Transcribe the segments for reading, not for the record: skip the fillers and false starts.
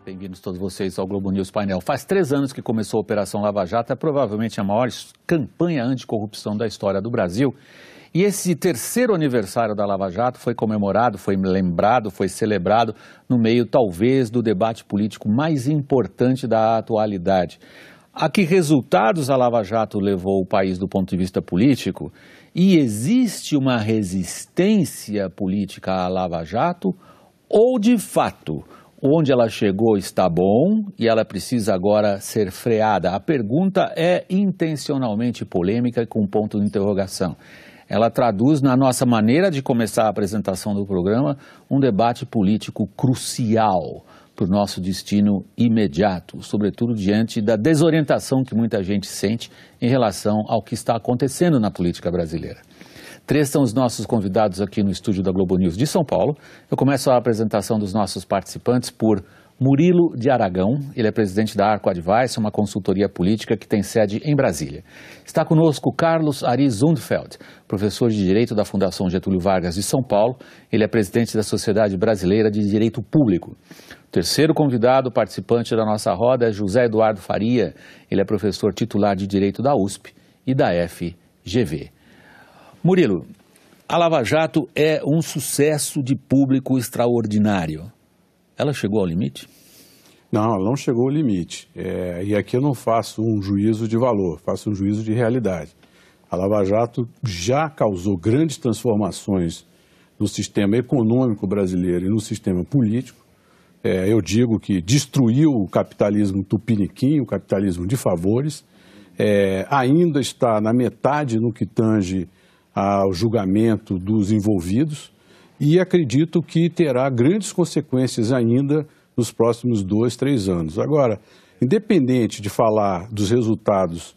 Bem-vindos todos vocês ao Globo News Painel. Faz 3 anos que começou a Operação Lava Jato, é provavelmente a maior campanha anticorrupção da história do Brasil. E esse 3º aniversário da Lava Jato foi comemorado, foi lembrado, foi celebrado no meio, talvez, do debate político mais importante da atualidade. A que resultados a Lava Jato levou o país do ponto de vista político? E existe uma resistência política à Lava Jato? Ou, de fato, onde ela chegou está bom e ela precisa agora ser freada? A pergunta é intencionalmente polêmica e com ponto de interrogação. Ela traduz, na nossa maneira de começar a apresentação do programa, um debate político crucial para o nosso destino imediato, sobretudo diante da desorientação que muita gente sente em relação ao que está acontecendo na política brasileira. 3 são os nossos convidados aqui no estúdio da Globo News de São Paulo. Eu começo a apresentação dos nossos participantes por Murilo de Aragão. Ele é presidente da Arco Advice, uma consultoria política que tem sede em Brasília. Está conosco Carlos Ari Zundfeld, professor de Direito da Fundação Getúlio Vargas de São Paulo. Ele é presidente da Sociedade Brasileira de Direito Público. O 3º convidado, participante da nossa roda, é José Eduardo Faria. Ele é professor titular de Direito da USP e da FGV. Murilo, a Lava Jato é um sucesso de público extraordinário. Ela chegou ao limite? Não, ela não chegou ao limite. E aqui eu não faço um juízo de valor, faço um juízo de realidade. A Lava Jato já causou grandes transformações no sistema econômico brasileiro e no sistema político. Eu digo que destruiu o capitalismo tupiniquim, o capitalismo de favores. Ainda está na metade no que tange ao julgamento dos envolvidos. E acredito que terá grandes consequências ainda nos próximos 2, 3 anos. Agora, independente de falar dos resultados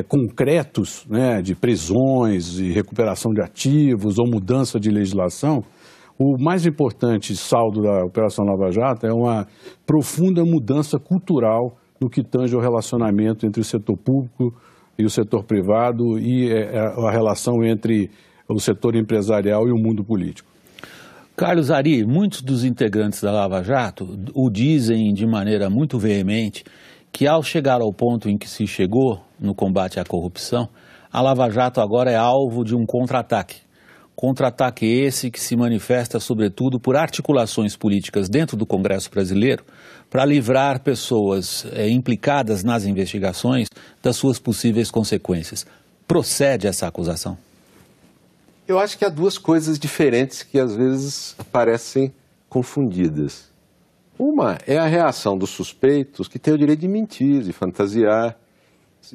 concretos, né, de prisões e recuperação de ativos ou mudança de legislação, o mais importante saldo da Operação Lava Jato é uma profunda mudança cultural no que tange ao relacionamento entre o setor público e o setor privado e a relação entre o setor empresarial e o mundo político. Carlos Ari, muitos dos integrantes da Lava Jato o dizem de maneira muito veemente que ao chegar ao ponto em que se chegou no combate à corrupção, a Lava Jato agora é alvo de um contra-ataque. Contra-ataque esse que se manifesta sobretudo por articulações políticas dentro do Congresso brasileiro para livrar pessoas implicadas nas investigações das suas possíveis consequências. Procede essa acusação? Eu acho que há 2 coisas diferentes que às vezes parecem confundidas. Uma é a reação dos suspeitos que têm o direito de mentir, de fantasiar.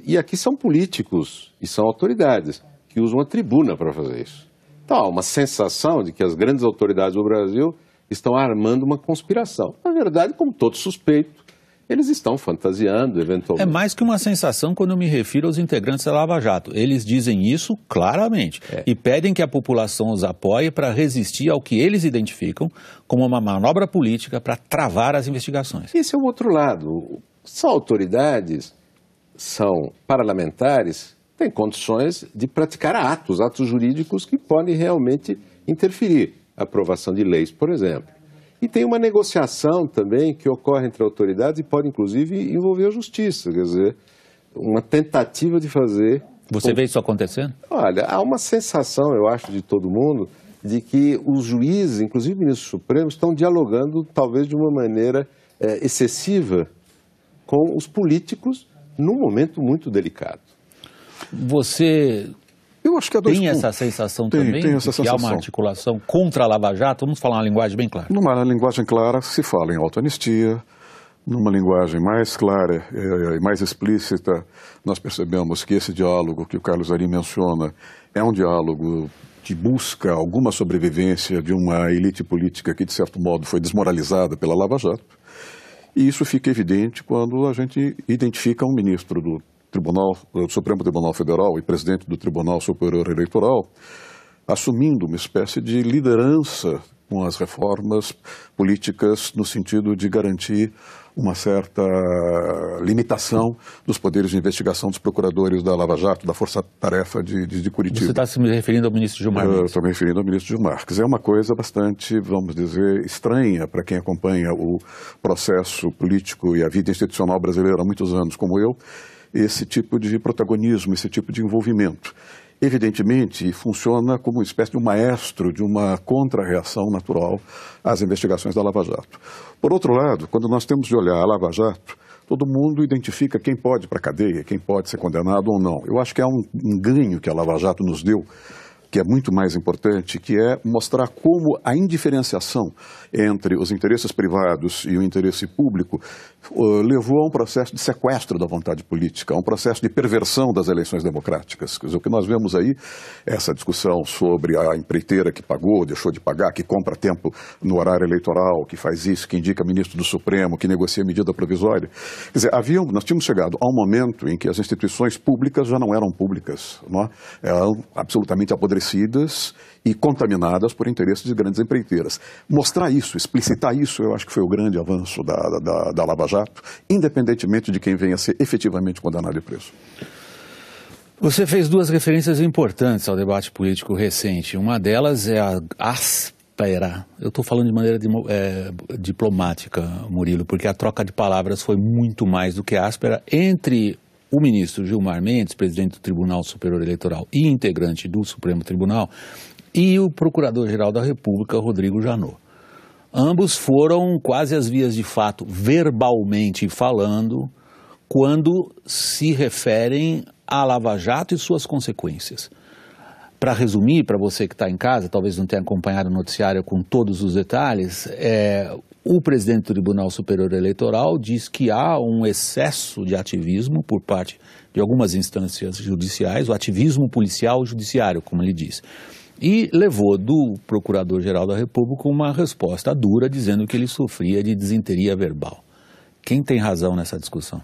E aqui são políticos e são autoridades que usam a tribuna para fazer isso. Então há uma sensação de que as grandes autoridades do Brasil estão armando uma conspiração. Na verdade, como todo suspeito, eles estão fantasiando, eventualmente. É mais que uma sensação quando eu me refiro aos integrantes da Lava Jato. Eles dizem isso claramente e pedem que a população os apoie para resistir ao que eles identificam como uma manobra política para travar as investigações. Esse é o outro lado. São autoridades, são parlamentares, têm condições de praticar atos jurídicos que podem realmente interferir. A aprovação de leis, por exemplo. E tem uma negociação também que ocorre entre autoridades e pode, inclusive, envolver a justiça. Quer dizer, uma tentativa de fazer... Você vê isso acontecendo? Olha, há uma sensação, eu acho, de todo mundo, de que os juízes, inclusive o ministro Supremo, estão dialogando, talvez de uma maneira excessiva, com os políticos num momento muito delicado. Você... Eu acho que tem essa sensação também de que há uma articulação contra a Lava Jato? Vamos falar uma linguagem bem clara. Numa linguagem clara se fala em autoanistia, numa linguagem mais clara e mais explícita, nós percebemos que esse diálogo que o Carlos Ari menciona é um diálogo que busca alguma sobrevivência de uma elite política que, de certo modo, foi desmoralizada pela Lava Jato. E isso fica evidente quando a gente identifica um ministro do Supremo Tribunal Federal e presidente do Tribunal Superior Eleitoral, assumindo uma espécie de liderança com as reformas políticas no sentido de garantir uma certa limitação dos poderes de investigação dos procuradores da Lava Jato, da Força Tarefa de Curitiba. Você está se referindo ao ministro Gilmar Mendes? Estou me referindo ao ministro Gilmar. É uma coisa bastante, vamos dizer, estranha para quem acompanha o processo político e a vida institucional brasileira há muitos anos, como eu, esse tipo de protagonismo, esse tipo de envolvimento. Evidentemente, funciona como uma espécie de um maestro de uma contra-reação natural às investigações da Lava Jato. Por outro lado, quando nós temos de olhar a Lava Jato, todo mundo identifica quem pode ir para a cadeia, quem pode ser condenado ou não. Eu acho que há um ganho que a Lava Jato nos deu, que é muito mais importante, que é mostrar como a indiferenciação entre os interesses privados e o interesse público levou a um processo de sequestro da vontade política, a um processo de perversão das eleições democráticas. Quer dizer, o que nós vemos aí, essa discussão sobre a empreiteira que pagou, deixou de pagar, que compra tempo no horário eleitoral, que faz isso, que indica ministro do Supremo, que negocia medida provisória. Quer dizer, nós tínhamos chegado a um momento em que as instituições públicas já não eram públicas, não é? Eram absolutamente apodrecidas e contaminadas por interesses de grandes empreiteiras. Mostrar isso, explicitar isso, eu acho que foi o grande avanço da Lava Jato, independentemente de quem venha a ser efetivamente condenado e preso. Você fez duas referências importantes ao debate político recente. Uma delas é a áspera, eu estou falando de maneira diplomática, Murilo, porque a troca de palavras foi muito mais do que áspera entre o ministro Gilmar Mendes, presidente do Tribunal Superior Eleitoral e integrante do Supremo Tribunal, e o Procurador-Geral da República, Rodrigo Janot. Ambos foram quase às vias de fato, verbalmente falando, quando se referem à Lava Jato e suas consequências. Para resumir, para você que está em casa, talvez não tenha acompanhado o noticiário com todos os detalhes, o presidente do Tribunal Superior Eleitoral diz que há um excesso de ativismo por parte de algumas instâncias judiciais, o ativismo policial judiciário, como ele diz. E levou do Procurador-Geral da República uma resposta dura, dizendo que ele sofria de desinteria verbal. Quem tem razão nessa discussão?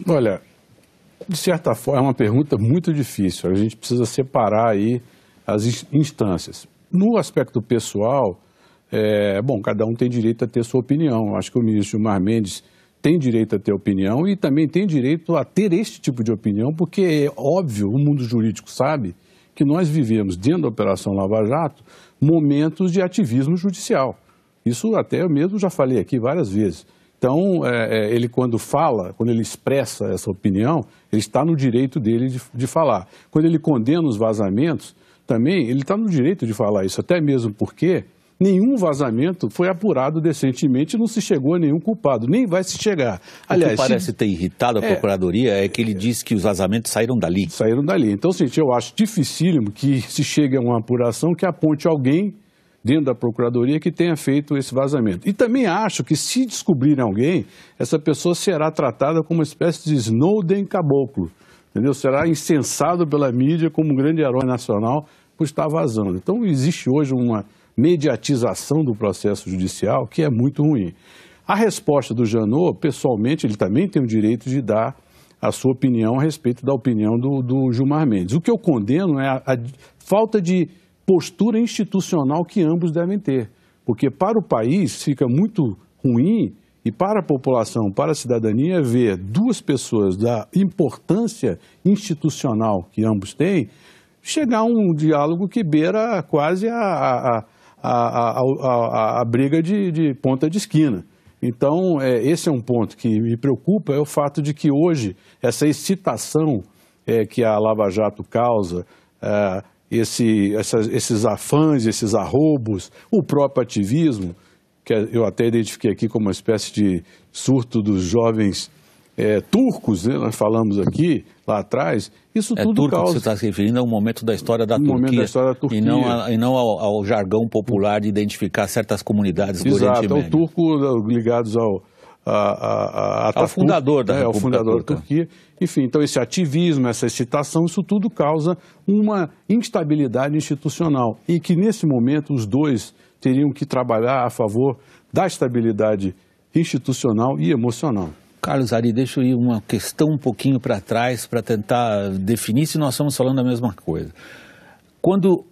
Olha, de certa forma, é uma pergunta muito difícil. A gente precisa separar aí as instâncias. No aspecto pessoal, cada um tem direito a ter sua opinião. Acho que o ministro Gilmar Mendes tem direito a ter opinião e também tem direito a ter este tipo de opinião, porque é óbvio, o mundo jurídico sabe que nós vivemos, dentro da Operação Lava Jato, momentos de ativismo judicial. Isso até eu mesmo já falei aqui várias vezes. Então, ele quando ele expressa essa opinião, ele está no direito dele de falar. Quando ele condena os vazamentos, também ele está no direito de falar isso, até mesmo porque nenhum vazamento foi apurado decentemente e não se chegou a nenhum culpado, nem vai se chegar. Aliás, o que parece ter irritado a Procuradoria é que ele disse que os vazamentos saíram dali. Saíram dali. Então, gente, eu acho dificílimo que se chegue a uma apuração que aponte alguém dentro da Procuradoria que tenha feito esse vazamento. E também acho que se descobrirem alguém, essa pessoa será tratada como uma espécie de Snowden caboclo, entendeu? Será incensado pela mídia como um grande herói nacional por estar vazando. Então, existe hoje uma mediatização do processo judicial que é muito ruim. A resposta do Janot, pessoalmente, ele também tem o direito de dar a sua opinião a respeito da opinião do Gilmar Mendes. O que eu condeno é a falta de postura institucional que ambos devem ter, porque para o país fica muito ruim e para a população, para a cidadania, ver duas pessoas da importância institucional que ambos têm chegar a um diálogo que beira quase a briga de ponta de esquina. Então, esse é um ponto que me preocupa, é o fato de que hoje essa excitação que a Lava Jato causa, esses afãs, esses arroubos, o próprio ativismo, que eu até identifiquei aqui como uma espécie de surto dos jovens turcos, né? Nós falamos aqui, lá atrás, isso tudo turco causa... que você está se referindo ao momento da história da Turquia. Momento da história da Turquia. E não ao jargão popular de identificar certas comunidades do Oriente Médio. Exato, ao turco ligados ao fundador da República ao fundador da Turca. Turquia. Enfim, então esse ativismo, essa excitação, isso tudo causa uma instabilidade institucional e que nesse momento os dois teriam que trabalhar a favor da estabilidade institucional e emocional. Carlos Ari, deixa eu ir uma questão um pouquinho para trás para tentar definir se nós estamos falando a mesma coisa. Quando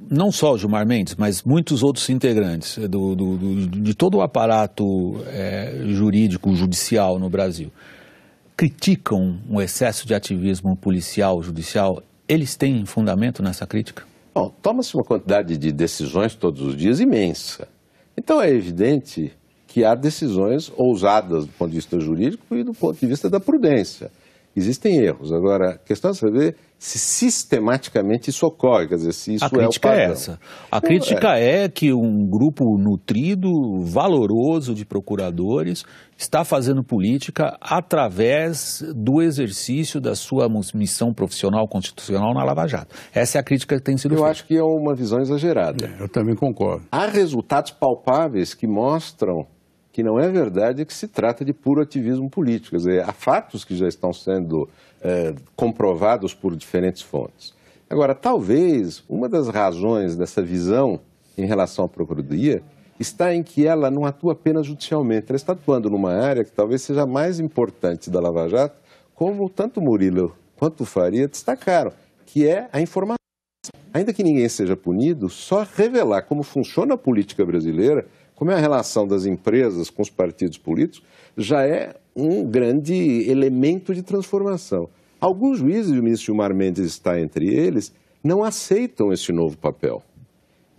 não só o Gilmar Mendes, mas muitos outros integrantes de todo o aparato jurídico, judicial no Brasil, criticam o excesso de ativismo policial, judicial, eles têm fundamento nessa crítica? Bom, toma-se uma quantidade de decisões todos os dias imensa. Então é evidente que há decisões ousadas do ponto de vista jurídico e do ponto de vista da prudência. Existem erros. Agora, a questão é saber se sistematicamente isso ocorre, quer dizer, se isso é o padrão. A crítica é essa. A crítica é que um grupo nutrido, valoroso de procuradores está fazendo política através do exercício da sua missão profissional constitucional na Lava Jato. Essa é a crítica que tem sido feita. Eu acho que é uma visão exagerada. Eu também concordo. Há resultados palpáveis que mostram que não é verdade que se trata de puro ativismo político. Quer dizer, há fatos que já estão sendo comprovados por diferentes fontes. Agora, talvez uma das razões dessa visão em relação à Procuradoria está em que ela não atua apenas judicialmente, ela está atuando numa área que talvez seja a mais importante da Lava Jato, como tanto Murilo quanto o Faria destacaram, que é a informação. Ainda que ninguém seja punido, só revelar como funciona a política brasileira, como é a relação das empresas com os partidos políticos, já é um grande elemento de transformação. Alguns juízes, e o ministro Gilmar Mendes está entre eles, não aceitam esse novo papel.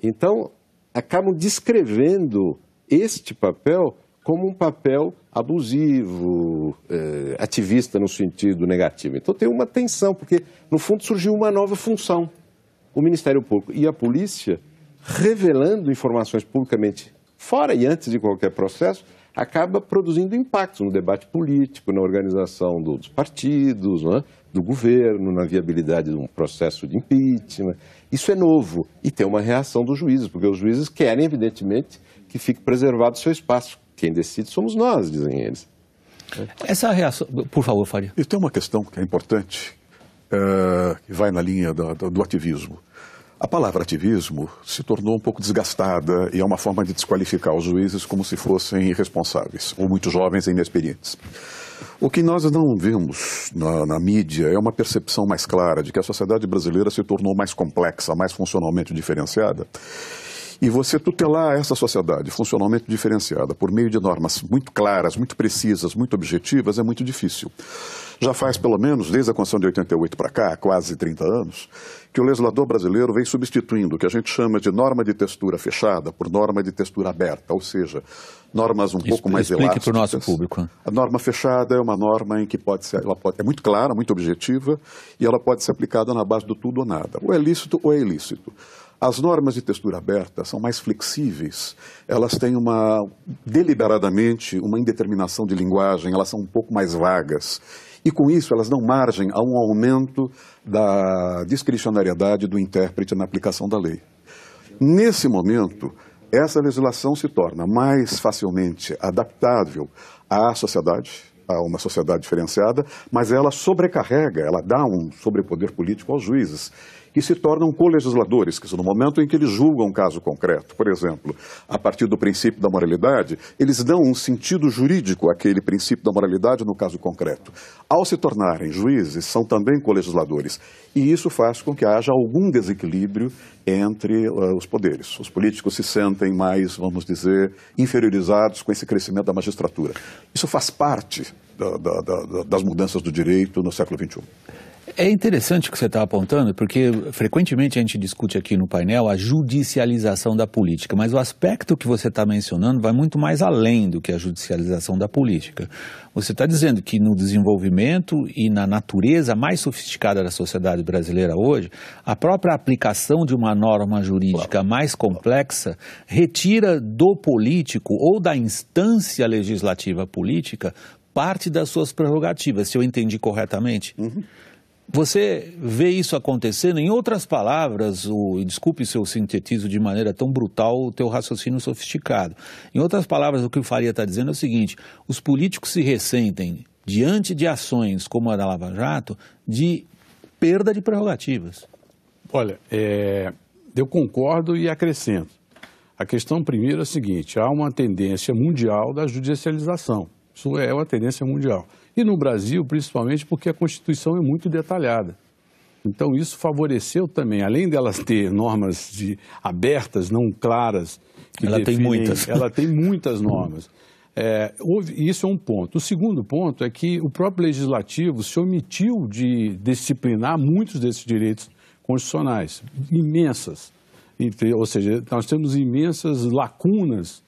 Então, acabam descrevendo este papel como um papel abusivo, ativista no sentido negativo. Então tem uma tensão, porque no fundo surgiu uma nova função. O Ministério Público e a polícia, revelando informações publicamente fora e antes de qualquer processo, acaba produzindo impactos no debate político, na organização dos partidos, não é? Do governo, na viabilidade de um processo de impeachment. Isso é novo e tem uma reação dos juízes, porque os juízes querem, evidentemente, que fique preservado o seu espaço. Quem decide somos nós, dizem eles. Essa reação, por favor, Faria. E tem uma questão que é importante, que vai na linha do ativismo. A palavra ativismo se tornou um pouco desgastada e é uma forma de desqualificar os juízes como se fossem irresponsáveis ou muito jovens e inexperientes. O que nós não vemos na mídia é uma percepção mais clara de que a sociedade brasileira se tornou mais complexa, mais funcionalmente diferenciada. E você tutelar essa sociedade funcionalmente diferenciada por meio de normas muito claras, muito precisas, muito objetivas, é muito difícil. Já faz pelo menos, desde a Constituição de 88 para cá, quase 30 anos, que o legislador brasileiro vem substituindo o que a gente chama de norma de textura fechada por norma de textura aberta, ou seja, normas um pouco mais elásticas. Explique para o nosso público. A norma fechada é uma norma em que é muito clara, muito objetiva, e ela pode ser aplicada na base do tudo ou nada. Ou é lícito ou é ilícito. As normas de textura aberta são mais flexíveis, elas têm deliberadamente uma indeterminação de linguagem, elas são um pouco mais vagas. E com isso elas dão margem a um aumento da discricionariedade do intérprete na aplicação da lei. Nesse momento, essa legislação se torna mais facilmente adaptável à sociedade, a uma sociedade diferenciada, mas ela sobrecarrega, ela dá um sobrepoder político aos juízes, que se tornam colegisladores, que no momento em que eles julgam um caso concreto, por exemplo, a partir do princípio da moralidade, eles dão um sentido jurídico àquele princípio da moralidade no caso concreto. Ao se tornarem juízes, são também colegisladores. E isso faz com que haja algum desequilíbrio entre os poderes. Os políticos se sentem mais, vamos dizer, inferiorizados com esse crescimento da magistratura. Isso faz parte das mudanças do direito no século XXI. É interessante o que você está apontando, porque frequentemente a gente discute aqui no painel a judicialização da política, mas o aspecto que você está mencionando vai muito mais além do que a judicialização da política. Você está dizendo que no desenvolvimento e na natureza mais sofisticada da sociedade brasileira hoje, a própria aplicação de uma norma jurídica mais complexa retira do político ou da instância legislativa política parte das suas prerrogativas, se eu entendi corretamente. Uhum. Você vê isso acontecendo, em outras palavras, desculpe se eu sintetizo de maneira tão brutal o teu raciocínio sofisticado. Em outras palavras, o que o Faria está dizendo é o seguinte: os políticos se ressentem, diante de ações como a da Lava Jato, de perda de prerrogativas. Olha, eu concordo e acrescento. A questão primeira é a seguinte: há uma tendência mundial da judicialização. Isso é uma tendência mundial. E no Brasil, principalmente porque a Constituição é muito detalhada. Então, isso favoreceu também, além delas ter normas abertas, não claras, ela tem muitas. Ela tem muitas normas. Isso é um ponto. O segundo ponto é que o próprio legislativo se omitiu de disciplinar muitos desses direitos constitucionais, imensas. Ou seja, nós temos imensas lacunas.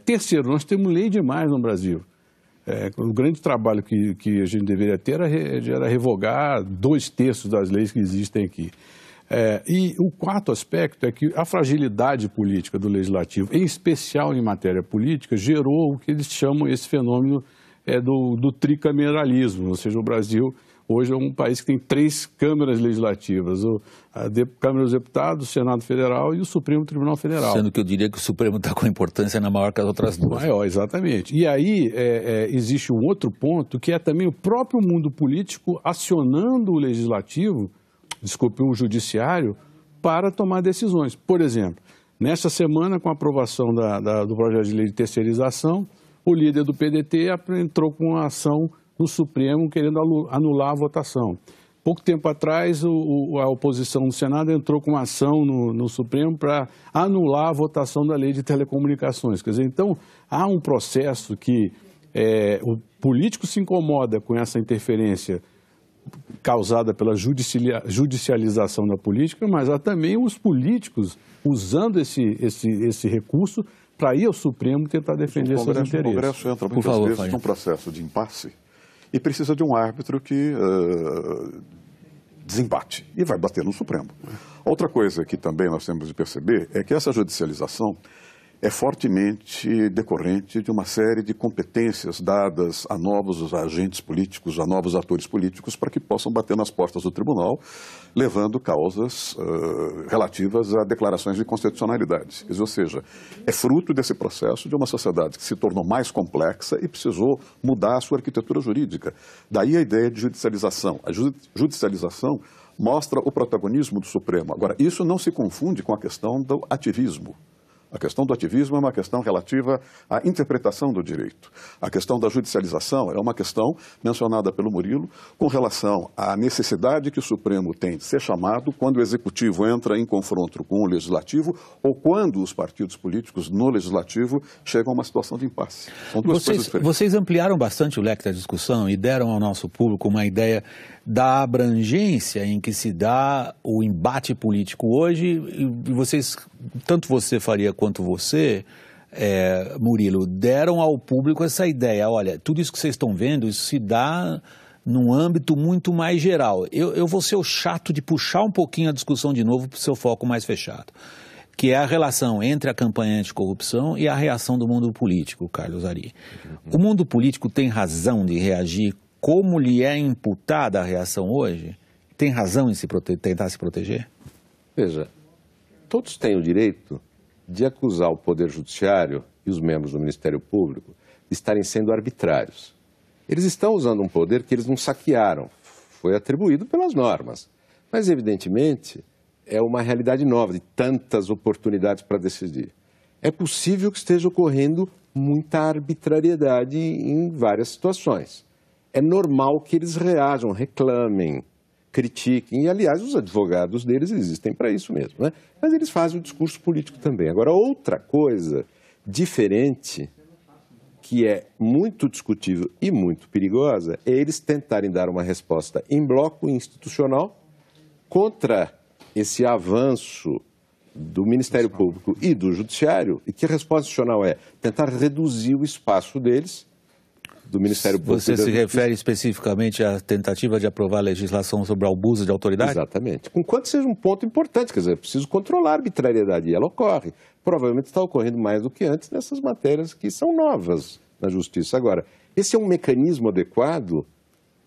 Terceiro, nós temos lei demais no Brasil. O grande trabalho que a gente deveria ter era revogar 2/3 das leis que existem aqui. E o quarto aspecto é que a fragilidade política do legislativo, em especial em matéria política, gerou o que eles chamam esse fenômeno do tricameralismo, ou seja, o Brasil hoje é um país que tem 3 câmaras legislativas, a Câmara dos Deputados, o Senado Federal e o Supremo Tribunal Federal. Sendo que eu diria que o Supremo está com importância na maior que as outras duas. Maior, exatamente. E aí existe um outro ponto, que é também o próprio mundo político acionando o legislativo, o judiciário, para tomar decisões. Por exemplo, nesta semana, com a aprovação do projeto de lei de terceirização, o líder do PDT entrou com uma ação no Supremo querendo anular a votação. Pouco tempo atrás, a oposição no Senado entrou com uma ação no Supremo para anular a votação da lei de telecomunicações. Quer dizer, então, há um processo que o político se incomoda com essa interferência causada pela judicialização da política, mas há também os políticos usando esse recurso para ir ao Supremo tentar defender seus interesses. O Congresso entra muitas vezes num processo de impasse e precisa de um árbitro que desempate e vai bater no Supremo. Outra coisa que também nós temos de perceber é que essa judicialização é fortemente decorrente de uma série de competências dadas a novos agentes políticos, a novos atores políticos, para que possam bater nas portas do tribunal, levando causas relativas a declarações de constitucionalidade. Ou seja, é fruto desse processo de uma sociedade que se tornou mais complexa e precisou mudar a sua arquitetura jurídica. Daí a ideia de judicialização. A judicialização mostra o protagonismo do Supremo. Agora, isso não se confunde com a questão do ativismo. A questão do ativismo é uma questão relativa à interpretação do direito. A questão da judicialização é uma questão mencionada pelo Murilo com relação à necessidade que o Supremo tem de ser chamado quando o Executivo entra em confronto com o Legislativo ou quando os partidos políticos no Legislativo chegam a uma situação de impasse. São duas coisas diferentes. Vocês ampliaram bastante o leque da discussão e deram ao nosso público uma ideia da abrangência em que se dá o embate político hoje, e vocês, tanto você, Faria, quanto você, Murilo, deram ao público essa ideia, olha, tudo isso que vocês estão vendo, isso se dá num âmbito muito mais geral. Eu vou ser o chato de puxar um pouquinho a discussão de novo para o seu foco mais fechado, que é a relação entre a campanha anticorrupção e a reação do mundo político, Carlos Ari. O mundo político tem razão de reagir como lhe é imputada a reação hoje? Tem razão em tentar se proteger? Veja, todos têm o direito de acusar o Poder Judiciário e os membros do Ministério Público de estarem sendo arbitrários. Eles estão usando um poder que eles não saquearam, foi atribuído pelas normas. Mas, evidentemente, é uma realidade nova, de tantas oportunidades para decidir. É possível que esteja ocorrendo muita arbitrariedade em várias situações. É normal que eles reajam, reclamem, critiquem, e, aliás, os advogados deles existem para isso mesmo, né? Mas eles fazem o discurso político também. Agora, outra coisa diferente, que é muito discutível e muito perigosa, é eles tentarem dar uma resposta em bloco institucional contra esse avanço do Ministério Público e do Judiciário, e que a resposta institucional é tentar reduzir o espaço deles, do Ministério Público. Você se refere especificamente à tentativa de aprovar a legislação sobre abuso de autoridade? Exatamente. Enquanto seja um ponto importante, quer dizer, é preciso controlar a arbitrariedade, e ela ocorre. Provavelmente está ocorrendo mais do que antes nessas matérias que são novas na Justiça. Agora, esse é um mecanismo adequado,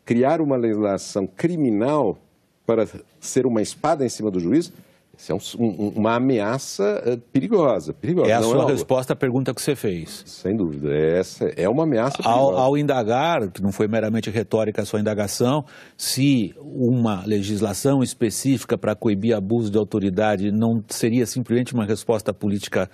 criar uma legislação criminal para ser uma espada em cima do juiz? Isso é uma ameaça perigosa. É a sua resposta à pergunta que você fez. Sem dúvida. Essa é uma ameaça perigosa. Ao indagar, que não foi meramente retórica a sua indagação, se uma legislação específica para coibir abuso de autoridade não seria simplesmente uma resposta política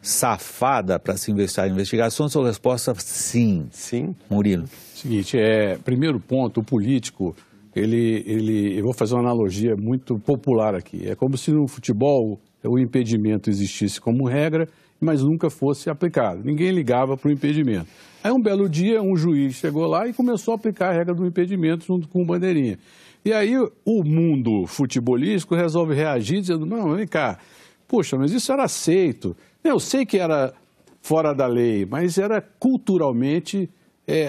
safada para se investir em investigação, sua resposta sim. Sim. Murilo. Seguinte, primeiro ponto, o político, eu vou fazer uma analogia muito popular aqui. É como se no futebol o impedimento existisse como regra, mas nunca fosse aplicado. Ninguém ligava para o impedimento. Aí um belo dia um juiz chegou lá e começou a aplicar a regra do impedimento junto com o bandeirinha. E aí o mundo futebolístico resolve reagir dizendo, não, vem cá, poxa, mas isso era aceito. Eu sei que era fora da lei, mas era culturalmente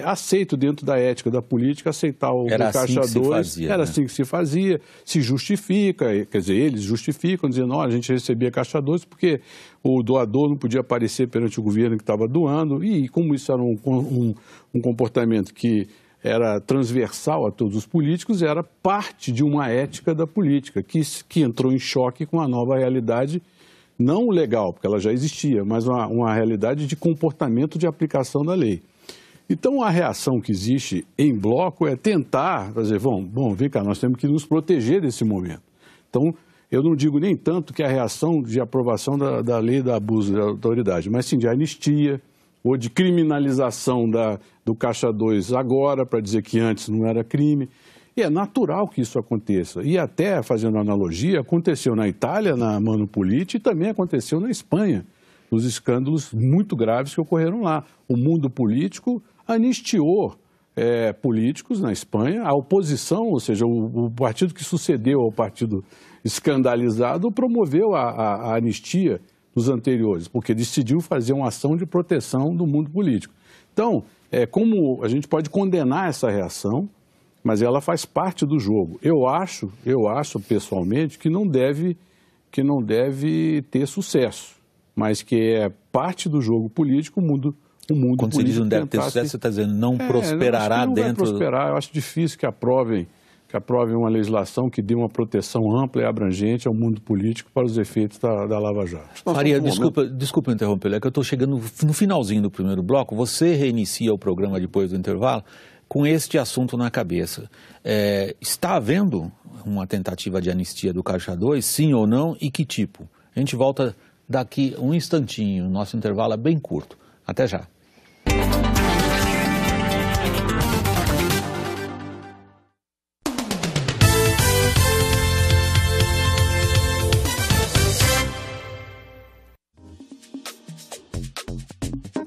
aceito dentro da ética da política, aceitar o Caixa 2. Era assim que se fazia, se justifica, quer dizer, eles justificam, dizendo, a gente recebia Caixa 2 porque o doador não podia aparecer perante o governo que estava doando, e como isso era um comportamento que era transversal a todos os políticos, era parte de uma ética da política, que entrou em choque com a nova realidade, não legal, porque ela já existia, mas uma realidade de comportamento de aplicação da lei. Então, a reação que existe em bloco é tentar dizer, bom, vem cá, nós temos que nos proteger desse momento. Então, eu não digo nem tanto que a reação de aprovação da lei do abuso da autoridade, mas sim de anistia ou de criminalização do Caixa 2 agora, para dizer que antes não era crime. E é natural que isso aconteça. E até, fazendo analogia, aconteceu na Itália, na Mano Politi, e também aconteceu na Espanha, nos escândalos muito graves que ocorreram lá. O mundo político anistiou políticos na Espanha, a oposição, ou seja, o partido que sucedeu ao partido escandalizado, promoveu a anistia dos anteriores, porque decidiu fazer uma ação de proteção do mundo político. Então, como a gente pode condenar essa reação, mas ela faz parte do jogo. Eu acho pessoalmente que não deve ter sucesso, mas que é parte do jogo político, o mundo quando político. Quando você diz não deve ter sucesso, você está dizendo não prosperará não dentro... Vai prosperar. Eu acho difícil que aprovem uma legislação que dê uma proteção ampla e abrangente ao mundo político para os efeitos da Lava Jato. Faria, desculpa interromper, é que eu estou chegando no finalzinho do primeiro bloco. Você reinicia o programa depois do intervalo com este assunto na cabeça. Está havendo uma tentativa de anistia do Caixa 2, sim ou não, e que tipo? A gente volta daqui um instantinho, nosso intervalo é bem curto. Até já.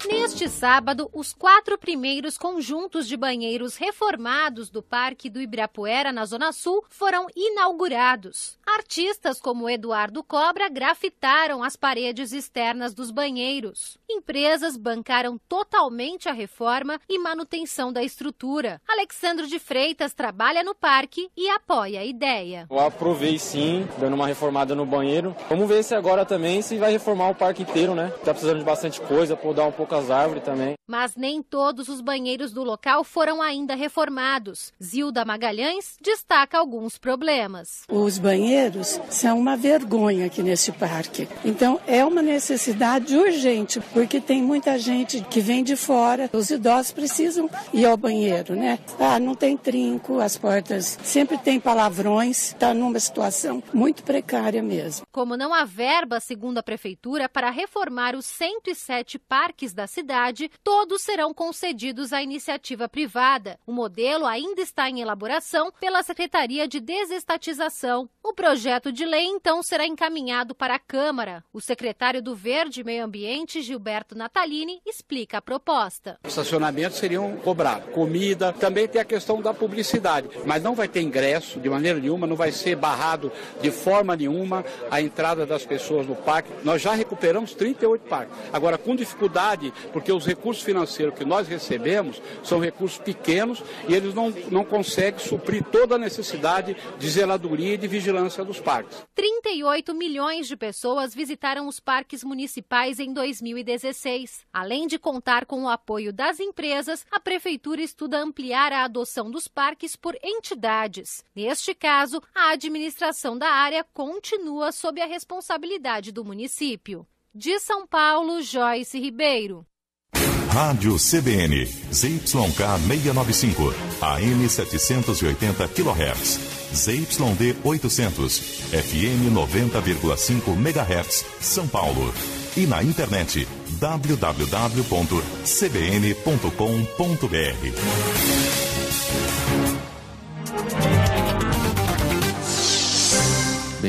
Neste sábado, os 4 primeiros conjuntos de banheiros reformados do Parque do Ibirapuera, na Zona Sul, foram inaugurados. Artistas como Eduardo Cobra grafitaram as paredes externas dos banheiros. Empresas bancaram totalmente a reforma e manutenção da estrutura. Alexandre de Freitas trabalha no parque e apoia a ideia. Eu aprovei sim, dando uma reformada no banheiro. Vamos ver se agora também se vai reformar o parque inteiro, né? Tá precisando de bastante coisa, podar um pouco as árvores também. Mas nem todos os banheiros do local foram ainda reformados. Zilda Magalhães destaca alguns problemas. Os banheiros são uma vergonha aqui nesse parque. Então é uma necessidade urgente, porque tem muita gente que vem de fora. Os idosos precisam ir ao banheiro, né? Não tem trinco, as portas sempre tem palavrões. Está numa situação muito precária mesmo. Como não há verba, segundo a prefeitura, para reformar os 107 parques da cidade, todos serão concedidos à iniciativa privada. O modelo ainda está em elaboração pela Secretaria de Desestatização. O projeto de lei, então, será encaminhado para a Câmara. O secretário do Verde e Meio Ambiente, Gilberto Natalini, explica a proposta. Estacionamentos seriam cobrados, comida, também tem a questão da publicidade, mas não vai ter ingresso de maneira nenhuma, não vai ser barrado de forma nenhuma a entrada das pessoas no parque. Nós já recuperamos 38 parques. Agora, com dificuldade, porque os recursos financeiros que nós recebemos são recursos pequenos e eles não conseguem suprir toda a necessidade de zeladoria e de vigilância dos parques. 38 milhões de pessoas visitaram os parques municipais em 2016. Além de contar com o apoio das empresas, a Prefeitura estuda ampliar a adoção dos parques por entidades. Neste caso, a administração da área continua sob a responsabilidade do município. De São Paulo, Joyce Ribeiro. Rádio CBN, ZYK 695, AM 780 kHz, ZYD 800, FM 90,5 MHz, São Paulo. E na internet, www.cbn.com.br.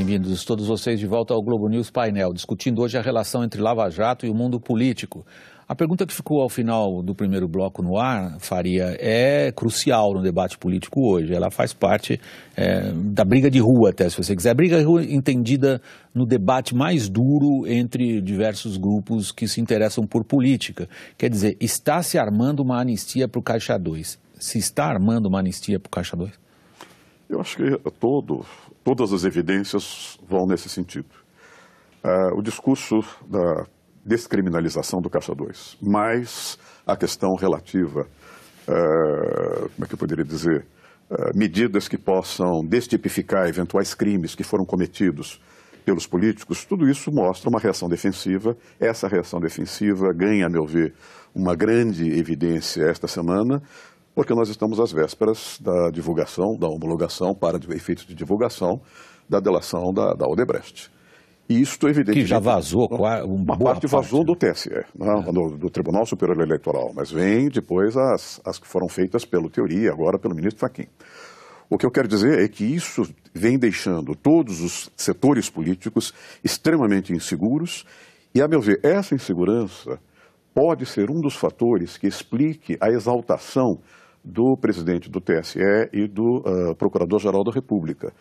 Bem-vindos todos vocês de volta ao Globo News Painel, discutindo hoje a relação entre Lava Jato e o mundo político. A pergunta que ficou ao final do primeiro bloco no ar, Faria, é crucial no debate político hoje. Ela faz parte da briga de rua, até, se você quiser. A briga de rua entendida no debate mais duro entre diversos grupos que se interessam por política. Quer dizer, está se armando uma anistia para o Caixa 2. Se está armando uma anistia para o Caixa 2? Eu acho que todas as evidências vão nesse sentido. O discurso da descriminalização do Caixa 2, mais a questão relativa, como é que eu poderia dizer, medidas que possam destipificar eventuais crimes que foram cometidos pelos políticos, tudo isso mostra uma reação defensiva. Essa reação defensiva ganha, a meu ver, uma grande evidência esta semana, porque nós estamos às vésperas da divulgação, da homologação para efeitos de divulgação da delação da Odebrecht. E isto, evidentemente... Que já vazou uma parte vazou do TSE, do Tribunal Superior Eleitoral, mas vem depois as que foram feitas pelo Teori, agora pelo ministro Fachin. O que eu quero dizer é que isso vem deixando todos os setores políticos extremamente inseguros e, a meu ver, essa insegurança pode ser um dos fatores que explique a exaltação do presidente do TSE e do Procurador-Geral da República.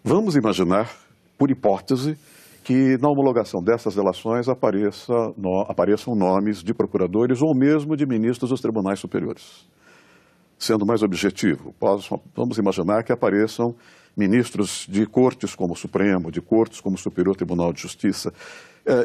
Vamos imaginar, por hipótese, que na homologação dessas delações apareçam nomes de procuradores ou mesmo de ministros dos tribunais superiores. Sendo mais objetivo, vamos imaginar que apareçam ministros de cortes como o Supremo, de cortes como o Superior Tribunal de Justiça.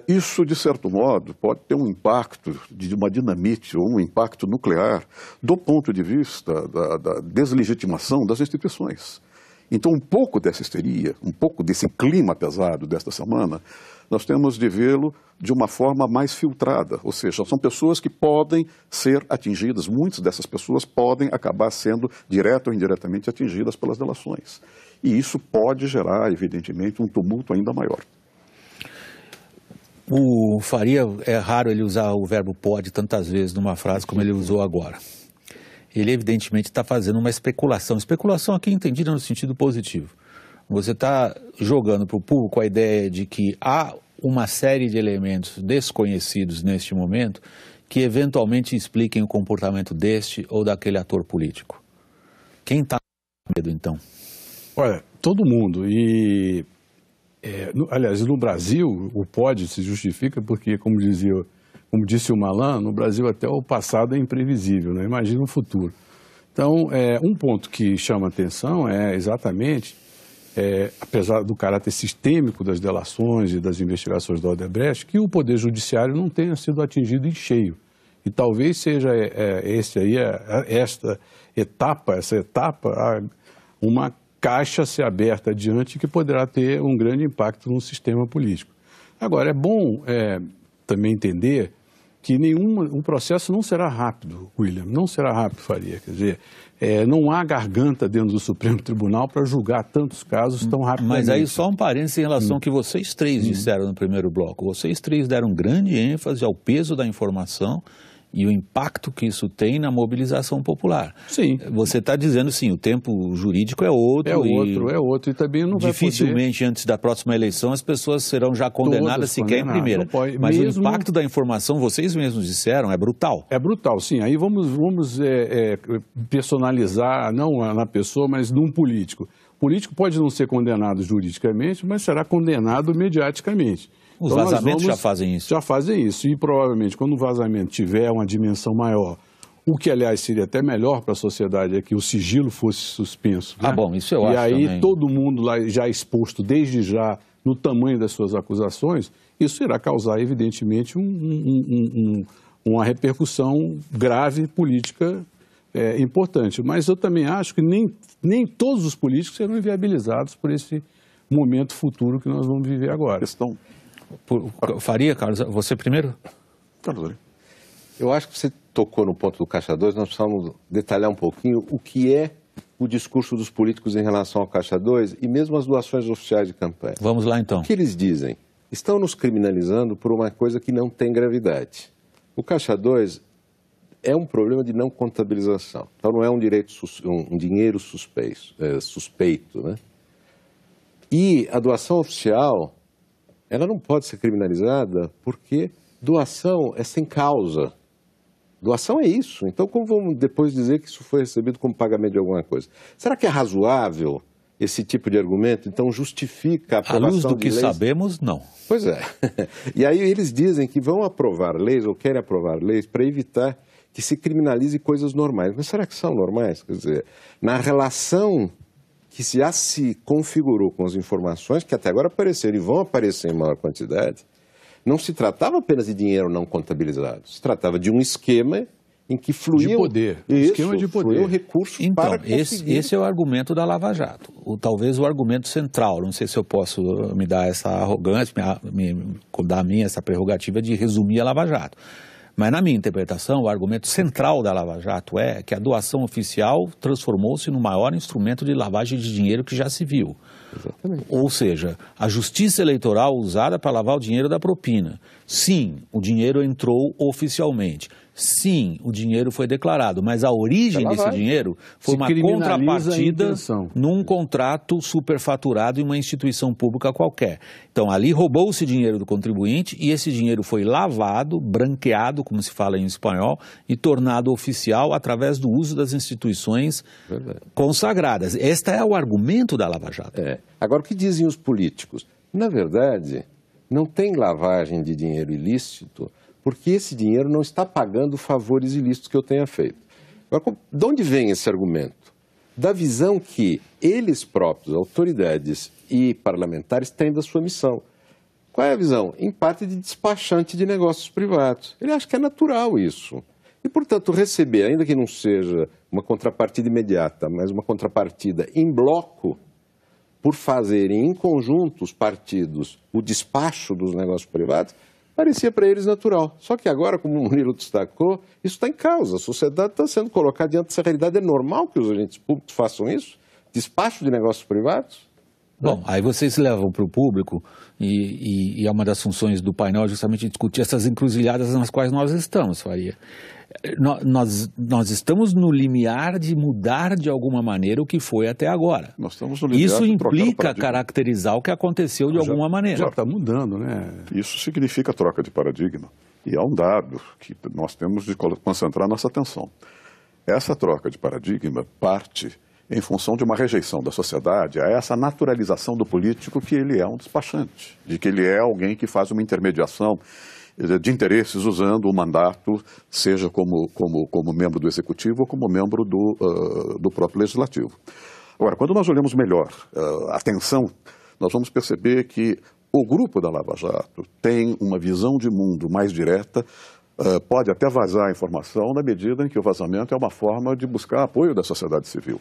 Isso, de certo modo, pode ter um impacto de uma dinamite ou um impacto nuclear do ponto de vista da deslegitimação das instituições. Então, um pouco dessa histeria, um pouco desse clima pesado desta semana, nós temos de vê-lo de uma forma mais filtrada, ou seja, são pessoas que podem ser atingidas, muitas dessas pessoas podem acabar sendo direta ou indiretamente atingidas pelas delações. E isso pode gerar, evidentemente, um tumulto ainda maior. O Faria, é raro ele usar o verbo pode tantas vezes numa frase como ele usou agora. Ele evidentemente está fazendo uma especulação aqui entendida no sentido positivo. Você está jogando para o público a ideia de que há uma série de elementos desconhecidos neste momento que eventualmente expliquem o comportamento deste ou daquele ator político. Quem está com medo, então? Olha, todo mundo. E, aliás, no Brasil, o pode se justifica porque, como disse o Malan, no Brasil até o passado é imprevisível, né? Imagina o futuro. Então, um ponto que chama atenção é exatamente, apesar do caráter sistêmico das delações e das investigações da Odebrecht, que o Poder Judiciário não tenha sido atingido em cheio. E talvez seja essa etapa, uma caixa a ser aberta adiante que poderá ter um grande impacto no sistema político. Agora, é bom também entender que o processo não será rápido, William, não será rápido, Faria. Quer dizer, não há garganta dentro do Supremo Tribunal para julgar tantos casos tão rapidamente. Mas aí só um parênteses em relação ao que vocês três disseram no primeiro bloco. Vocês três deram grande ênfase ao peso da informação e o impacto que isso tem na mobilização popular. Sim. Você está dizendo, sim, o tempo jurídico é outro. É outro, e também não vai dificilmente, antes da próxima eleição, as pessoas serão já condenadas sequer em primeira. Mas o impacto da informação, vocês mesmos disseram, é brutal. É brutal, sim. Aí vamos personalizar, não na pessoa, mas num político. O político pode não ser condenado juridicamente, mas será condenado mediaticamente. Os vazamentos já fazem isso. Já fazem isso. E provavelmente, quando o vazamento tiver uma dimensão maior, o que, aliás, seria até melhor para a sociedade é que o sigilo fosse suspenso. Né? Bom, isso eu acho. E aí também. Todo mundo lá já exposto desde já no tamanho das suas acusações, isso irá causar, evidentemente, uma repercussão grave política importante. Mas eu também acho que nem todos os políticos serão inviabilizados por esse momento futuro que nós vamos viver agora. Faria, Carlos, você primeiro? Carlos. Eu acho que você tocou no ponto do Caixa 2, nós precisamos detalhar um pouquinho o que é o discurso dos políticos em relação ao Caixa 2 e mesmo as doações oficiais de campanha. Vamos lá, então. O que eles dizem? Estão nos criminalizando por uma coisa que não tem gravidade. O Caixa 2 é um problema de não contabilização. Então não é um dinheiro suspeito, né? E a doação oficial, ela não pode ser criminalizada porque doação é sem causa. Doação é isso. Então, como vamos depois dizer que isso foi recebido como pagamento de alguma coisa? Será que é razoável esse tipo de argumento? Então, justifica a aprovação à luz do de que leis? Sabemos, não. Pois é. E aí eles dizem que vão aprovar leis, ou querem aprovar leis, para evitar que se criminalize coisas normais. Mas será que são normais? Quer dizer, na relação que já se configurou com as informações, que até agora apareceram e vão aparecer em maior quantidade, não se tratava apenas de dinheiro não contabilizado, se tratava de um esquema em que fluía... De poder, esquema de poder. Recursos então, para conseguir... esse é o argumento da Lava Jato, talvez o argumento central, não sei se eu posso me dar essa arrogância, dar a mim essa prerrogativa de resumir a Lava Jato. Mas na minha interpretação, o argumento central da Lava Jato é que a doação oficial transformou-se no maior instrumento de lavagem de dinheiro que já se viu. Exatamente. Ou seja, a justiça eleitoral usada para lavar o dinheiro da propina. Sim, o dinheiro entrou oficialmente. Sim, o dinheiro foi declarado, mas a origem desse dinheiro foi uma contrapartida num contrato superfaturado em uma instituição pública qualquer. Então, ali roubou-se dinheiro do contribuinte e esse dinheiro foi lavado, branqueado, como se fala em espanhol, e tornado oficial através do uso das instituições consagradas. Este é o argumento da Lava Jato. Agora, o que dizem os políticos? Na verdade, não tem lavagem de dinheiro ilícito, porque esse dinheiro não está pagando favores ilícitos que eu tenha feito. Agora, de onde vem esse argumento? Da visão que eles próprios, autoridades e parlamentares, têm da sua missão. Qual é a visão? Em parte de despachante de negócios privados. Ele acha que é natural isso. E, portanto, receber, ainda que não seja uma contrapartida imediata, mas uma contrapartida em bloco, por fazerem em conjunto os partidos o despacho dos negócios privados, parecia para eles natural. Só que agora, como o Murilo destacou, isso está em causa. A sociedade está sendo colocada diante dessa realidade. É normal que os agentes públicos façam isso? Despacho de negócios privados? Bom, aí vocês levam para o público e é uma das funções do painel justamente discutir essas encruzilhadas nas quais nós estamos, Faria. Nós estamos no limiar de mudar de alguma maneira o que foi até agora. Nós estamos no limiar. Isso implica caracterizar o que aconteceu de alguma maneira. Já está mudando, né? Isso significa troca de paradigma. E é um dado que nós temos de concentrar nossa atenção. Essa troca de paradigma parte em função de uma rejeição da sociedade a essa naturalização do político que ele é um despachante, de que ele é alguém que faz uma intermediação de interesses usando o mandato, seja como membro do Executivo ou como membro do próprio Legislativo. Agora, quando nós olhamos melhor atenção, nós vamos perceber que o grupo da Lava Jato tem uma visão de mundo mais direta, pode até vazar a informação na medida em que o vazamento é uma forma de buscar apoio da sociedade civil.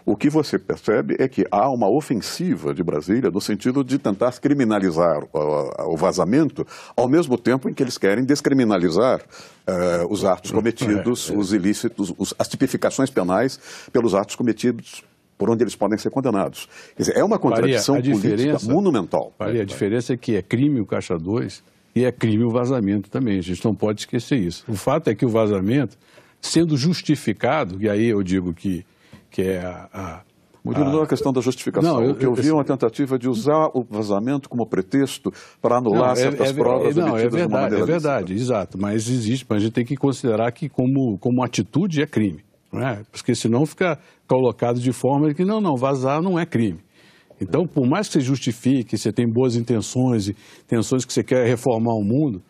O que você percebe é que há uma ofensiva de Brasília no sentido de tentar criminalizar o vazamento, ao mesmo tempo em que eles querem descriminalizar os atos cometidos, os ilícitos, as tipificações penais pelos atos cometidos por onde eles podem ser condenados. Quer dizer, é uma contradição política monumental. A diferença é que é crime o Caixa 2 e é crime o vazamento também. A gente não pode esquecer isso. O fato é que o vazamento, sendo justificado, e aí eu digo que é Murilo, não é a questão da justificação. Não, o que eu vi é uma tentativa de usar o vazamento como pretexto para anular certas provas obtidas de uma maneira verdade, exato. Mas existe, mas a gente tem que considerar que como atitude é crime. Não é? Porque senão fica colocado de forma que não, vazar não é crime. Então, por mais que você justifique, você tem boas intenções que você quer reformar o mundo,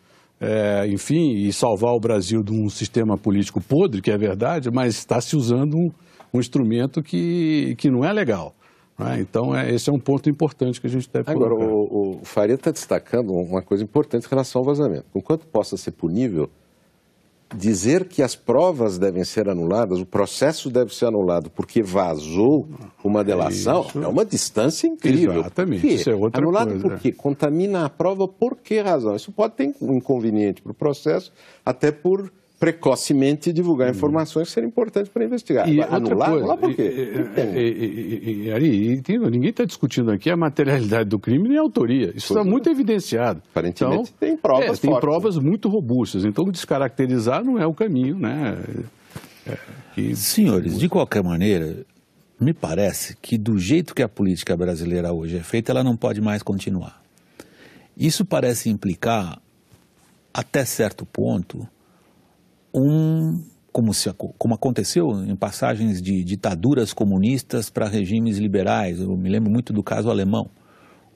enfim, e salvar o Brasil de um sistema político podre, que é verdade, mas está se usando um instrumento que não é legal. Né? Então, esse é um ponto importante que a gente deve colocar. Agora, o Faria está destacando uma coisa importante em relação ao vazamento. Enquanto possa ser punível, dizer que as provas devem ser anuladas, o processo deve ser anulado porque vazou uma delação, é uma distância incrível. Exatamente, isso é outra anulado coisa. Por quê? Contamina a prova por que razão? Isso pode ter um inconveniente para o processo, até por precocemente divulgar informações que seriam importantes para investigar. E anular por quê? Ninguém está discutindo aqui a materialidade do crime nem a autoria. Isso está muito evidenciado. Aparentemente tem provas tem provas muito robustas. Então, descaracterizar não é o caminho, né? Senhores, de qualquer maneira, me parece que do jeito que a política brasileira hoje é feita, ela não pode mais continuar. Isso parece implicar, até certo ponto, como aconteceu em passagens de ditaduras comunistas para regimes liberais. Eu me lembro muito do caso alemão.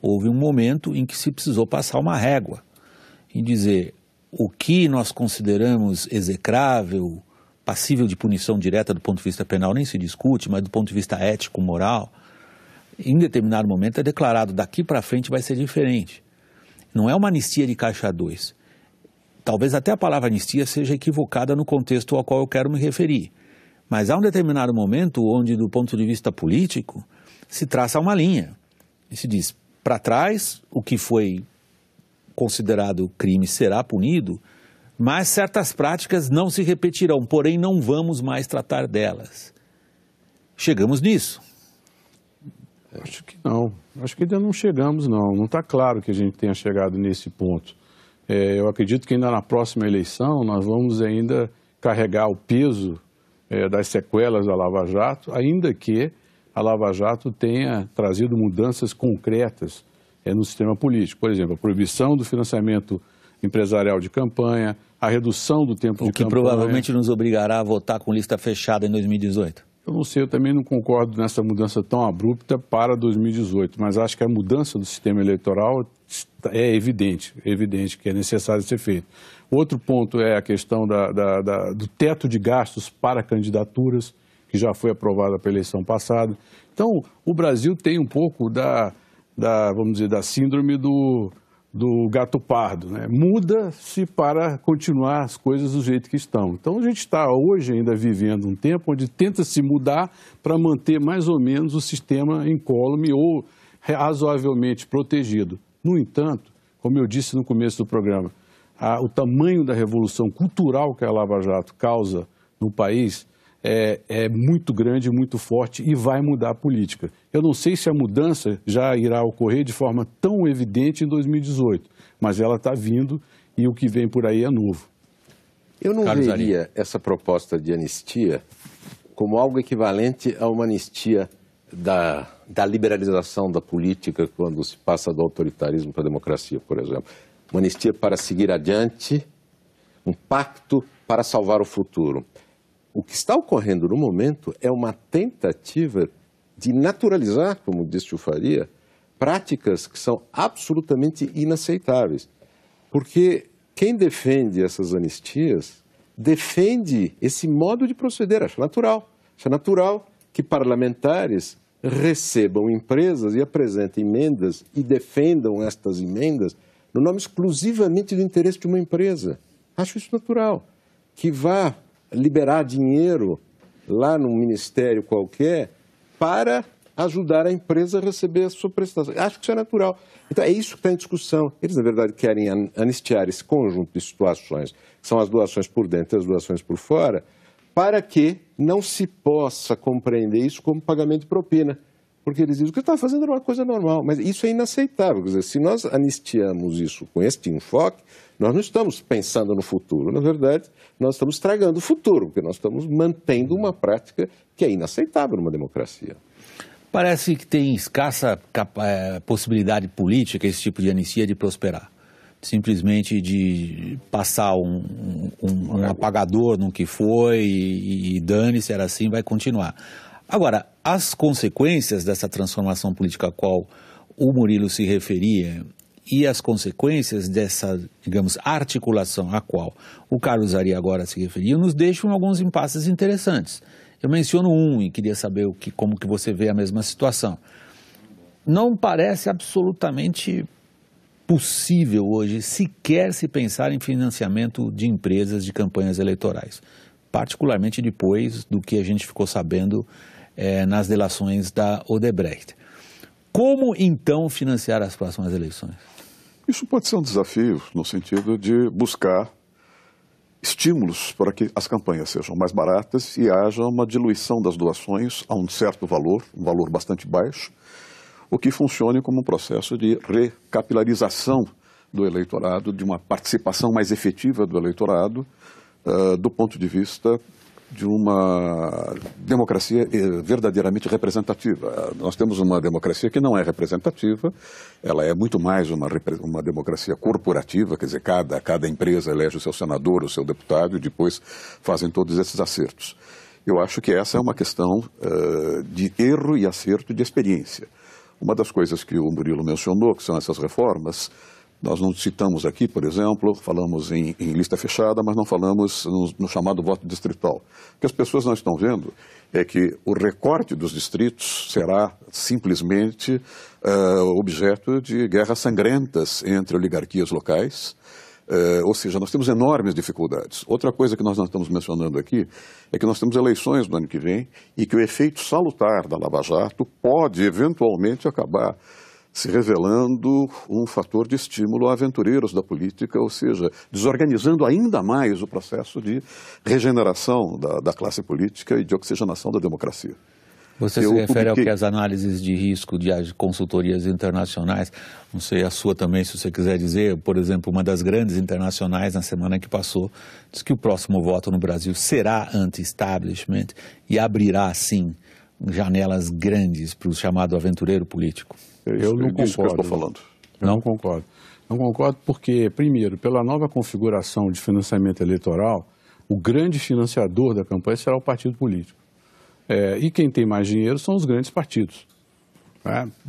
Houve um momento em que se precisou passar uma régua e dizer o que nós consideramos execrável, passível de punição direta do ponto de vista penal, nem se discute, mas do ponto de vista ético, moral, em determinado momento é declarado, daqui para frente vai ser diferente. Não é uma anistia de caixa 2. Talvez até a palavra anistia seja equivocada no contexto ao qual eu quero me referir. Mas há um determinado momento onde, do ponto de vista político, se traça uma linha. E se diz, para trás, o que foi considerado crime será punido, mas certas práticas não se repetirão, porém não vamos mais tratar delas. Chegamos nisso? Acho que não. Acho que ainda não chegamos, não. Não está claro que a gente tenha chegado nesse ponto. Eu acredito que ainda na próxima eleição nós vamos ainda carregar o peso das sequelas da Lava Jato, ainda que a Lava Jato tenha trazido mudanças concretas no sistema político. Por exemplo, a proibição do financiamento empresarial de campanha, a redução do tempo de campanha. O que provavelmente nos obrigará a votar com lista fechada em 2018. Eu não sei, eu também não concordo nessa mudança tão abrupta para 2018, mas acho que a mudança do sistema eleitoral é evidente que é necessário ser feito. Outro ponto é a questão do teto de gastos para candidaturas, que já foi aprovada para a eleição passada. Então, o Brasil tem um pouco vamos dizer, da síndrome do gato pardo, né? Muda-se para continuar as coisas do jeito que estão. Então a gente está hoje ainda vivendo um tempo onde tenta se mudar para manter mais ou menos o sistema incólume ou razoavelmente protegido. No entanto, como eu disse no começo do programa, o tamanho da revolução cultural que a Lava Jato causa no país é muito grande, muito forte e vai mudar a política. Eu não sei se a mudança já irá ocorrer de forma tão evidente em 2018, mas ela está vindo e o que vem por aí é novo. Eu não veria essa proposta de anistia como algo equivalente a uma anistia da liberalização da política quando se passa do autoritarismo para a democracia, por exemplo. Uma anistia para seguir adiante, um pacto para salvar o futuro. O que está ocorrendo no momento é uma tentativa de naturalizar, como disse o Faria, práticas que são absolutamente inaceitáveis. Porque quem defende essas anistias defende esse modo de proceder. Acho natural. Acho natural que parlamentares recebam empresas e apresentem emendas e defendam estas emendas no nome exclusivamente do interesse de uma empresa. Acho isso natural. Que vá liberar dinheiro lá num ministério qualquer para ajudar a empresa a receber a sua prestação. Acho que isso é natural. Então, é isso que está em discussão. Eles, na verdade, querem anistiar esse conjunto de situações, que são as doações por dentro e as doações por fora, para que não se possa compreender isso como pagamento de propina. Porque eles dizem que o que está fazendo é uma coisa normal, mas isso é inaceitável. Quer dizer, se nós anistiamos isso com este enfoque, nós não estamos pensando no futuro. Na verdade, nós estamos estragando o futuro, porque nós estamos mantendo uma prática que é inaceitável numa democracia. Parece que tem escassa possibilidade política esse tipo de anistia de prosperar. Simplesmente de passar um apagador no que foi e dane-se, era assim, vai continuar. Agora, as consequências dessa transformação política a qual o Murilo se referia e as consequências dessa, digamos, articulação a qual o Carlos Zari agora se referia nos deixam alguns impasses interessantes. Eu menciono um e queria saber como que você vê a mesma situação. Não parece absolutamente possível hoje sequer se pensar em financiamento de empresas de campanhas eleitorais, particularmente depois do que a gente ficou sabendo nas delações da Odebrecht. Como então financiar as próximas eleições? Isso pode ser um desafio no sentido de buscar estímulos para que as campanhas sejam mais baratas e haja uma diluição das doações a um certo valor, um valor bastante baixo, o que funcione como um processo de recapilarização do eleitorado, de uma participação mais efetiva do eleitorado, do ponto de vista democracia verdadeiramente representativa. Nós temos uma democracia que não é representativa, ela é muito mais uma democracia corporativa, quer dizer, cada empresa elege o seu senador, o seu deputado e depois fazem todos esses acertos. Eu acho que essa é uma questão de erro e acerto de experiência. Uma das coisas que o Murilo mencionou, que são essas reformas, nós não citamos aqui, por exemplo, falamos em lista fechada, mas não falamos no chamado voto distrital. O que as pessoas não estão vendo é que o recorte dos distritos será simplesmente objeto de guerras sangrentas entre oligarquias locais. Ou seja, nós temos enormes dificuldades. Outra coisa que nós não estamos mencionando aqui é que nós temos eleições no ano que vem e que o efeito salutar da Lava Jato pode eventualmente acabar se revelando um fator de estímulo a aventureiros da política, ou seja, desorganizando ainda mais o processo de regeneração da classe política e de oxigenação da democracia. Você se refere ao que as análises de risco de consultorias internacionais, não sei a sua também, se você quiser dizer, por exemplo, uma das grandes internacionais na semana que passou, diz que o próximo voto no Brasil será anti-establishment e abrirá, sim, janelas grandes para o chamado aventureiro político. Eu não concordo. Que eu estou falando. Não concordo. Não concordo porque, primeiro, pela nova configuração de financiamento eleitoral, o grande financiador da campanha será o partido político. E quem tem mais dinheiro são os grandes partidos.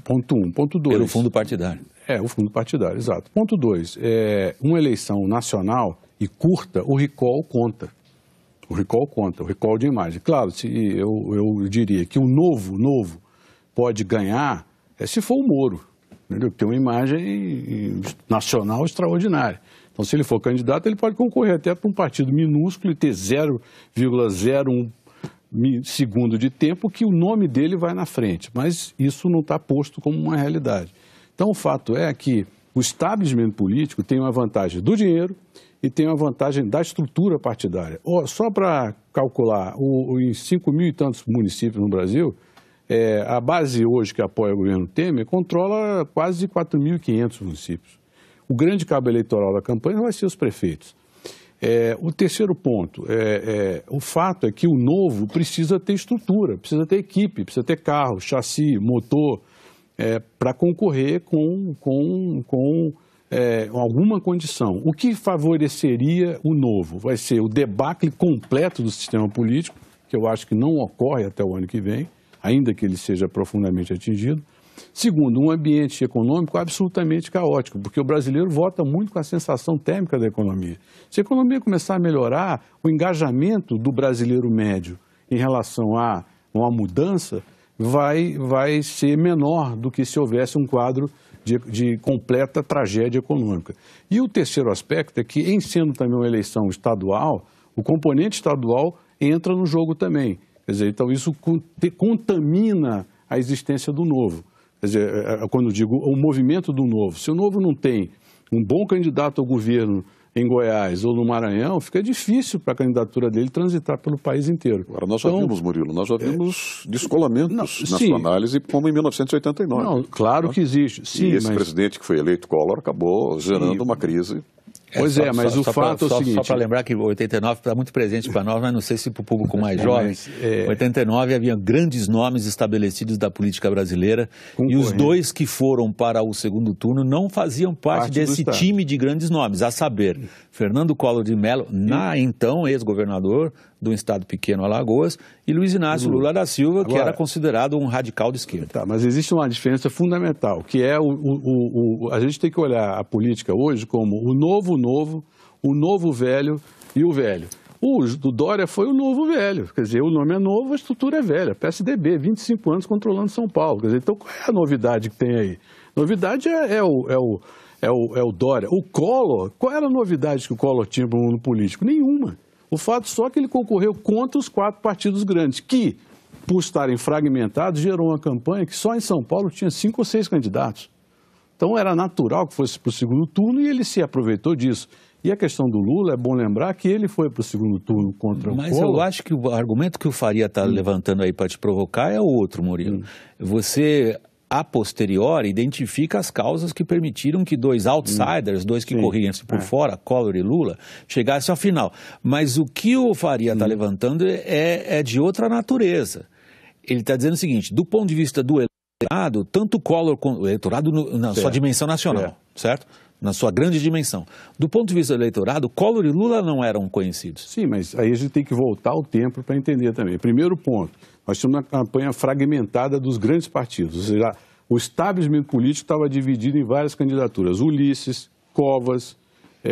Ponto 1. Ponto 2. Pelo fundo partidário. O fundo partidário, exato. Ponto 2. Uma eleição nacional e curta, o recall conta. O recall de imagem. Claro, eu diria que o novo pode ganhar se for o Moro, entendeu? Que tem uma imagem nacional extraordinária. Então, se ele for candidato, ele pode concorrer até para um partido minúsculo e ter 0,01 segundo de tempo que o nome dele vai na frente. Mas isso não está posto como uma realidade. Então, o fato é que o establishment político tem uma vantagem do dinheiro e tem uma vantagem da estrutura partidária. Só para calcular, em 5.000 e tantos municípios no Brasil, a base hoje que apoia o governo Temer controla quase 4.500 municípios. O grande cabo eleitoral da campanha vai ser os prefeitos. O terceiro ponto, o fato é que o novo precisa ter estrutura, precisa ter equipe, precisa ter carro, chassi, motor, para concorrer com alguma condição. O que favoreceria o novo? Vai ser o debacle completo do sistema político, que eu acho que não ocorre até o ano que vem, ainda que ele seja profundamente atingido. Segundo, um ambiente econômico absolutamente caótico, porque o brasileiro vota muito com a sensação térmica da economia. Se a economia começar a melhorar, o engajamento do brasileiro médio em relação a uma mudança vai ser menor do que se houvesse um quadro de completa tragédia econômica. E o terceiro aspecto é que, em sendo também uma eleição estadual, o componente estadual entra no jogo também. Quer dizer, então isso contamina a existência do novo. Quer dizer, quando eu digo o movimento do novo, se o novo não tem um bom candidato ao governo em Goiás ou no Maranhão, fica difícil para a candidatura dele transitar pelo país inteiro. Agora, nós já vimos, Murilo, nós já vimos descolamentos na sua análise, como em 1989. Não, claro que existe. Sim, e esse presidente que foi eleito, Collor, acabou gerando uma crise. Mas o fato é o seguinte... Só para lembrar que 89 está muito presente para nós, mas não sei se para o público mais jovem. Em 89 havia grandes nomes estabelecidos da política brasileira e os dois que foram para o segundo turno não faziam parte desse time de grandes nomes, a saber, Fernando Collor de Mello, então ex-governador de um estado pequeno, Alagoas, e Luiz Inácio Lula da Silva, que era considerado um radical de esquerda. Tá, mas existe uma diferença fundamental, que é a gente tem que olhar a política hoje como o novo velho e o velho. O do Dória foi o novo velho, quer dizer, o nome é novo, a estrutura é velha, PSDB, 25 anos controlando São Paulo, quer dizer, então qual é a novidade que tem aí? A novidade é o Dória. O Collor, qual era a novidade que o Collor tinha para o mundo político? Nenhuma. O fato só que ele concorreu contra os 4 partidos grandes, que, por estarem fragmentados, gerou uma campanha que só em São Paulo tinha 5 ou 6 candidatos. Então era natural que fosse para o segundo turno e ele se aproveitou disso. E a questão do Lula, é bom lembrar que ele foi para o segundo turno contra o Collor. Mas eu acho que o argumento que o Faria está levantando aí para te provocar é outro, Murilo. Você a posteriori, identifica as causas que permitiram que dois outsiders, dois que corriam-se por fora, Collor e Lula, chegassem ao final. Mas o que o Faria está levantando é de outra natureza. Ele está dizendo o seguinte, do ponto de vista do eleitorado, tanto o Collor, o eleitorado na sua dimensão nacional, certo? Na sua grande dimensão. Do ponto de vista do eleitorado, Collor e Lula não eram conhecidos. Sim, mas aí a gente tem que voltar ao tempo para entender também. Primeiro ponto, nós tínhamos uma campanha fragmentada dos grandes partidos, ou seja, o establishment político estava dividido em várias candidaturas. Ulisses, Covas,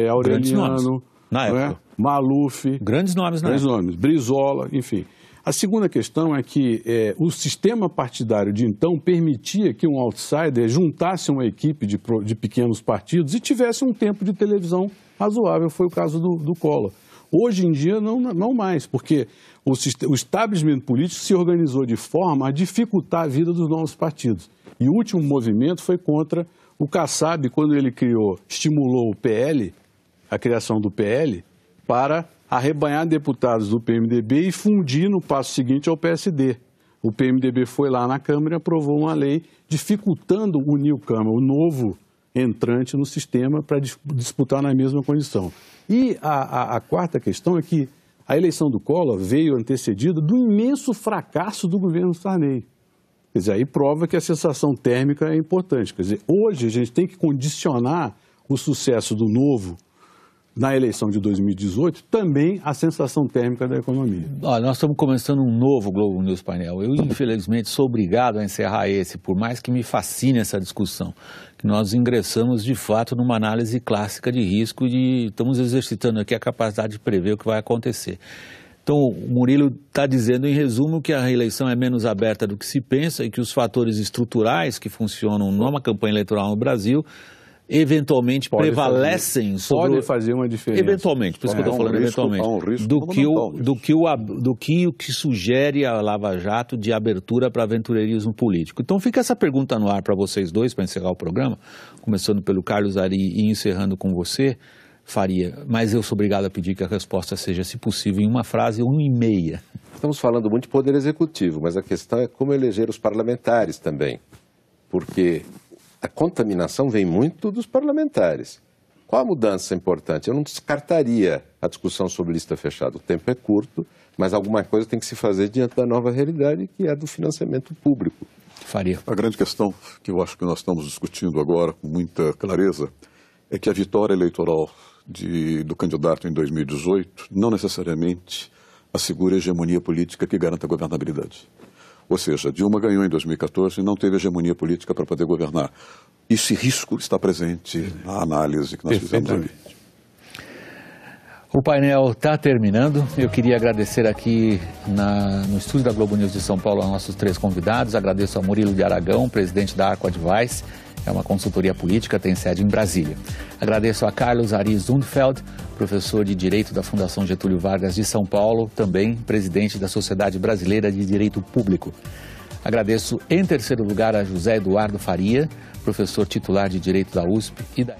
Aureliano, na época. Maluf. Grandes nomes na época. Brizola, enfim. A segunda questão é que o sistema partidário de então permitia que um outsider juntasse uma equipe de pequenos partidos e tivesse um tempo de televisão razoável. Foi o caso do Collor. Hoje em dia, não mais, porque o establishment político se organizou de forma a dificultar a vida dos novos partidos. E o último movimento foi contra o Kassab, quando ele estimulou o PL, a criação do PL, para arrebanhar deputados do PMDB e fundir no passo seguinte ao PSD. O PMDB foi lá na Câmara e aprovou uma lei dificultando o newcomer, o novo entrante no sistema, para disputar na mesma condição. E a quarta questão é que a eleição do Collor veio antecedida do imenso fracasso do governo Sarney. Quer dizer, aí prova que a sensação térmica é importante. Quer dizer, hoje a gente tem que condicionar o sucesso do novo na eleição de 2018 também a sensação térmica da economia. Olha, nós estamos começando um novo Globo News Painel. Eu, infelizmente, sou obrigado a encerrar esse, por mais que me fascine essa discussão. Que nós ingressamos, de fato, numa análise clássica de risco e estamos exercitando aqui a capacidade de prever o que vai acontecer. Então, o Murilo está dizendo, em resumo, que a reeleição é menos aberta do que se pensa e que os fatores estruturais que funcionam numa campanha eleitoral no Brasil eventualmente prevalecem sobre... Pode fazer uma diferença. Eventualmente, por isso que eu estou falando eventualmente. Do que o que sugere a Lava Jato de abertura para aventureirismo político. Então fica essa pergunta no ar para vocês dois, para encerrar o programa, começando pelo Carlos Ari e encerrando com você, Faria, mas eu sou obrigado a pedir que a resposta seja, se possível, em uma frase ou em meia. Estamos falando muito de poder executivo, mas a questão é como eleger os parlamentares também, porque a contaminação vem muito dos parlamentares. Qual a mudança importante? Eu não descartaria a discussão sobre lista fechada. O tempo é curto, mas alguma coisa tem que se fazer diante da nova realidade, que é do financiamento público. Faria. A grande questão que eu acho que nós estamos discutindo agora com muita clareza é que a vitória eleitoral do candidato em 2018 não necessariamente assegura a hegemonia política que garanta a governabilidade. Ou seja, Dilma ganhou em 2014 e não teve hegemonia política para poder governar. Esse risco está presente na análise que nós fizemos ali. O painel está terminando. Eu queria agradecer aqui no estúdio da Globo News de São Paulo aos nossos três convidados. Agradeço a Murilo de Aragão, presidente da Arco Advice, é uma consultoria política, tem sede em Brasília. Agradeço a Carlos Ari Zundfeld, professor de Direito da Fundação Getúlio Vargas de São Paulo, também presidente da Sociedade Brasileira de Direito Público. Agradeço, em terceiro lugar, a José Eduardo Faria, professor titular de Direito da USP e da